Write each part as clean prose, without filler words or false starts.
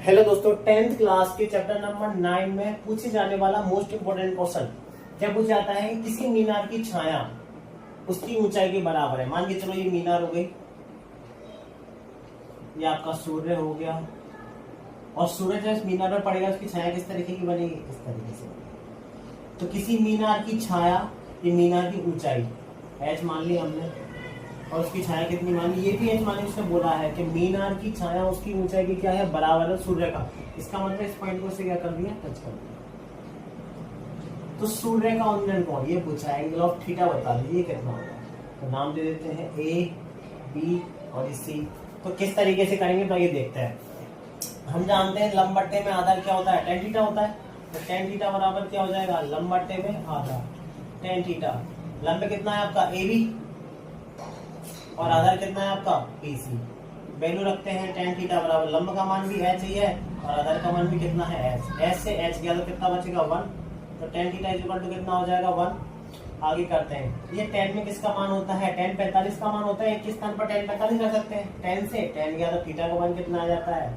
Hello दोस्तों, 10th class के chapter number 9 में पूछे जाने वाला मोस्ट इंपोर्टेंट क्वेश्चन क्या पूछा जाता है। किसी मीनार की छाया उसकी ऊंचाई के बराबर है। मान के चलो ये मीनार हो गई, ये आपका सूर्य हो गया, और सूर्य जब इस मीनार पर पड़ेगा उसकी छाया किस तरीके की बनेगी, इस तरीके से बनेगी। तो किसी मीनार की छाया, ये मीनार की ऊंचाई एच मान ली हमने, और उसकी छाया कितनी मानी, ये भी एच मानी। उसने बोला है कि मीनार की छाया उसकी ऊंचाई की क्या है, बराबर है सूर्य का। इसका मतलब इस पॉइंट को से क्या कर दिया, टच कर दिया। तो सूर्य का उन्नयन कोण ये पूछा है, एंगल ऑफ थीटा बता दीजिए कितना होगा। तो नाम दे देते हैं ए, बी और सी। तो किस तरीके से करेंगे तो ये देखते हैं। हम जानते हैं लंब बट्टे में आधार क्या होता है, टेन थीटा होता है। तो टेन थीटा बराबर क्या हो जाएगा, लंब बट्टे में आधार टेन थीटा। लंब कितना है आपका ए बी, और आधार कितना है आपका BC। वैल्यू रखते हैं टेन थीटा बराबर लंब का मान भी h ही है और आधार का मान भी कितना है h से h गया तो कितना बचेगा 1। तो टेन थीटा इक्वल टू कितना हो जाएगा 1। आगे करते हैं, ये टेन में किसका मान होता है, टेन 45 का मान होता है। एक के स्थान पर टेन 45 रख सकते हैं। टेन से टेन गया तो थीटा का मान कितना आ जाता है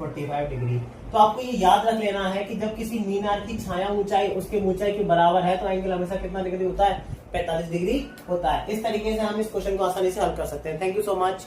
45 डिग्री। तो आपको ये याद रख लेना है कि जब किसी मीनार की छाया ऊंचाई उसके ऊंचाई के बराबर है तो एंगल हमेशा कितना डिग्री होता है, 45 डिग्री होता है। इस तरीके से हम इस क्वेश्चन को आसानी से हल कर सकते हैं। Thank you so much.